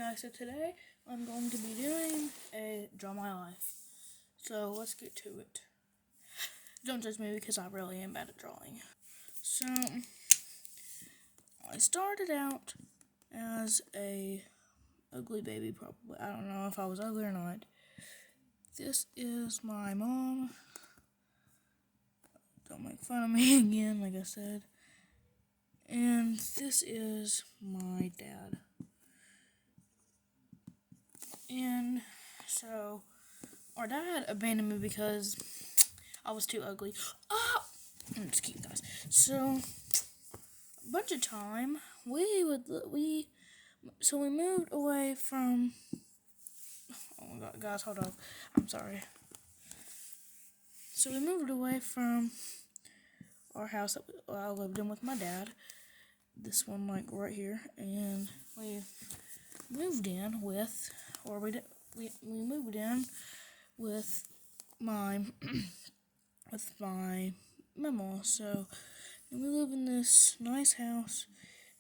guys, so today I'm going to be doing a Draw My Life. So let's get to it. Don't judge me because I really am bad at drawing. So I started out as a ugly baby probably. I don't know if I was ugly or not. This is my mom. Don't make fun of me again, like I said. And this is my dad. And so our dad abandoned me because I was too ugly. I'm just kidding, guys. So a bunch of time we moved away from. Oh my God, guys, hold on. I'm sorry. So we moved away from our house that I lived in with my dad. This one, like right here, and we moved in with, or we moved in with my with my mama. So we live in this nice house.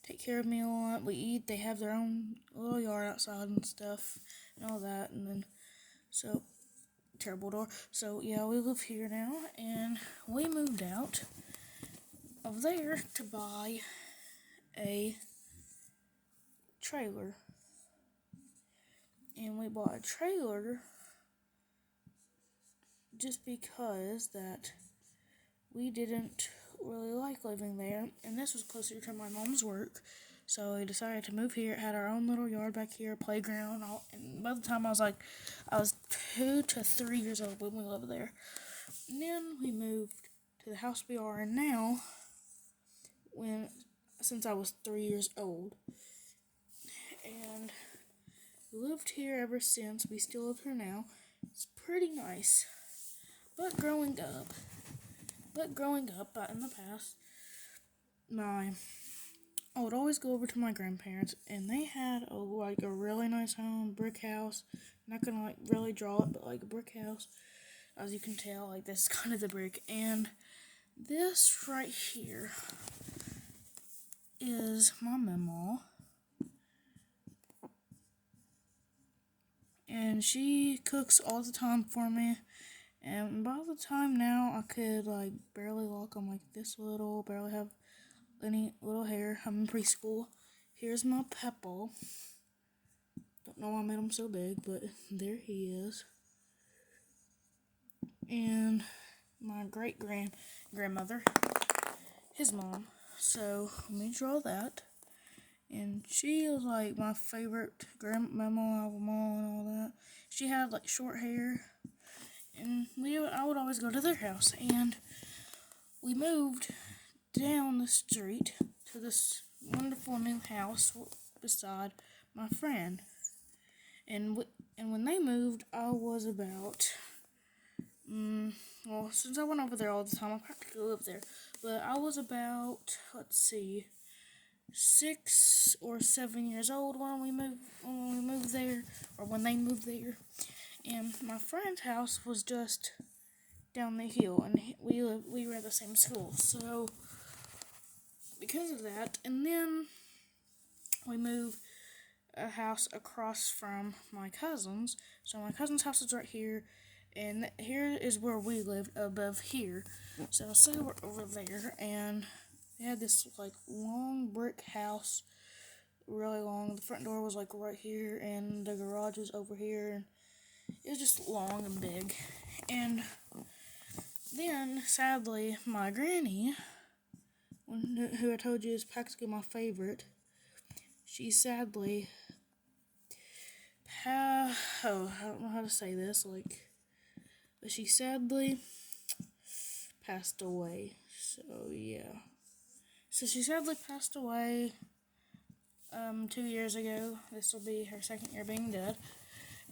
Take care of me a lot. We eat. They have their own little yard outside and stuff and all that. And then so terrible door. So yeah, we live here now, and we moved out of there to buy a trailer. And we bought a trailer just because that we didn't really like living there, and this was closer to my mom's work, so we decided to move here. It had our own little yard back here, playground, and by the time I was 2 to 3 years old when we lived there. And then we moved to the house we are in now since I was 3 years old, and we lived here ever since. We still live here now. It's pretty nice. But growing up in the past, I would always go over to my grandparents, and they had a really nice home, brick house. I'm not gonna really draw it, but like a brick house, as you can tell, like this is kind of the brick. And this right here is my mama, and she cooks all the time for me. And by the time now, I could barely walk. I'm like this little, barely have any little hair. I'm in preschool. Here's my Pepple. Don't know why I made him so big, but there he is. And my grandmother, his mom. So let me draw that. And she was like my favorite grandmama of them all and all that. She had like short hair. And I would always go to their house, and we moved down the street to this wonderful new house beside my friend. And when they moved, I was about, since I went over there all the time, I practically lived there. But I was about, 6 or 7 years old when we moved there, or when they moved there. And my friend's house was just down the hill, and we were at the same school. So because of that, and then we moved a house across from my cousin's. So my cousin's house is right here, and here is where we lived above here. So say we're over there, and they had this long brick house, really long. The front door was right here, and the garage was over here, and it was just long and big. And then, sadly, my granny, who I told you is practically my favorite, she sadly, I don't know how to say this, but she sadly passed away. So, yeah. So she sadly passed away 2 years ago. This will be her second year being dead.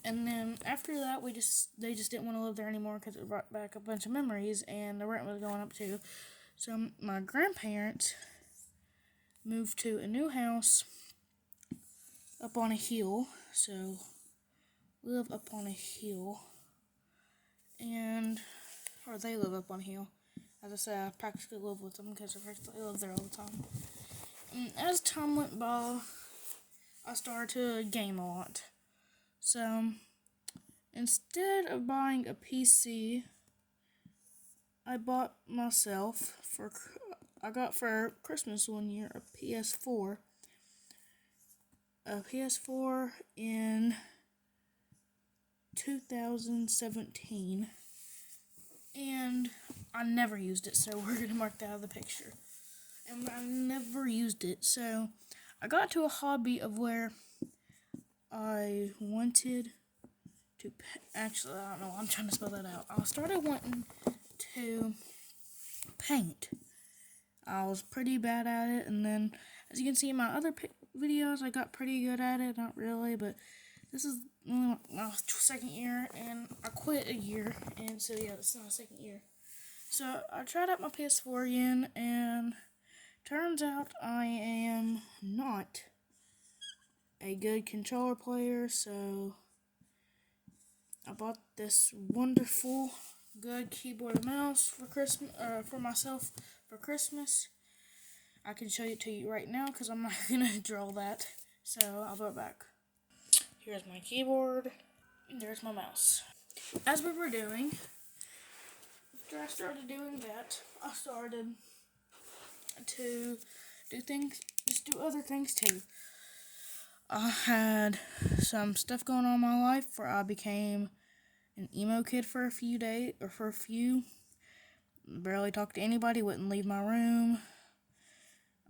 And then after that, they just didn't want to live there anymore because it brought back a bunch of memories, and the rent was going up too. So my grandparents moved to a new house up on a hill. So we live up on a hill, or they live up on a hill. As I said, I practically live with them because I live there all the time. And as time went by, I started to game a lot. So instead of buying a PC, I bought myself I got for Christmas one year a PS4. A PS4 in 2017, and I never used it, so we're gonna mark that out of the picture. And I never used it, so I got to a hobby of where I wanted to actually, I don't know, I'm trying to spell that out. I started wanting to paint. I was pretty bad at it, and then as you can see in my other videos, I got pretty good at it. Not really, but this is my second year, and I quit a year, and so yeah, this is my second year. So I tried out my PS4 again, and turns out I am not a good controller player, so I bought this wonderful good keyboard and mouse for Christmas, for myself for Christmas. I can show it to you right now because I'm not gonna draw that, so I'll go back. Here's my keyboard, and there's my mouse. As we were doing, after I started doing that, I started to do things, just do other things too. I had some stuff going on in my life where I became an emo kid for a few days, or for a few. Barely talked to anybody, wouldn't leave my room.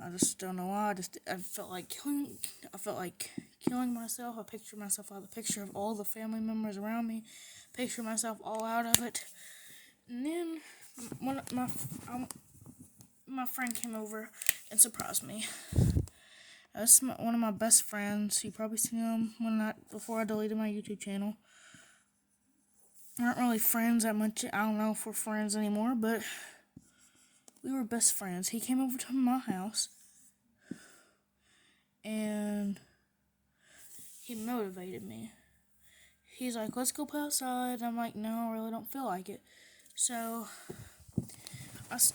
I just don't know why. I felt like killing myself. I pictured myself out of the picture of all the family members around me. Picture myself all out of it. And then my friend came over and surprised me. That's one of my best friends. You probably seen him before I deleted my YouTube channel. We aren't really friends that much. I don't know if we're friends anymore, but we were best friends. He came over to my house, and he motivated me. He's like, let's go play outside. I'm like, no, I really don't feel like it. So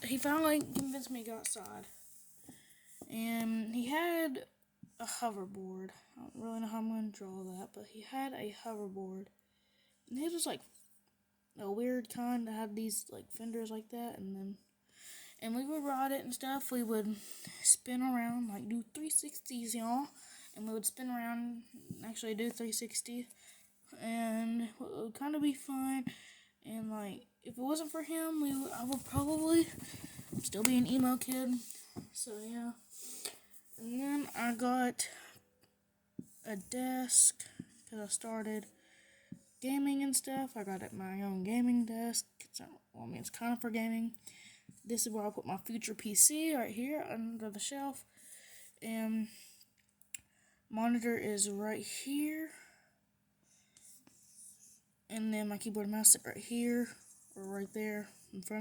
he finally convinced me to go outside. And he had a hoverboard. I don't really know how I'm going to draw that, but he had a hoverboard. And he was like a weird kind that had these like fenders like that, and we would ride it and stuff. We would spin around, like do 360s, y'all, and we would spin around, actually do 360, and it would kind of be fun. And like, if it wasn't for him, I would probably still be an emo kid. So yeah. And then I got a desk because I started gaming and stuff. I got my own gaming desk. It's kind of for gaming. This is where I put my future PC right here under the shelf. And monitor is right here. And then my keyboard and mouse sit right here or right there in front.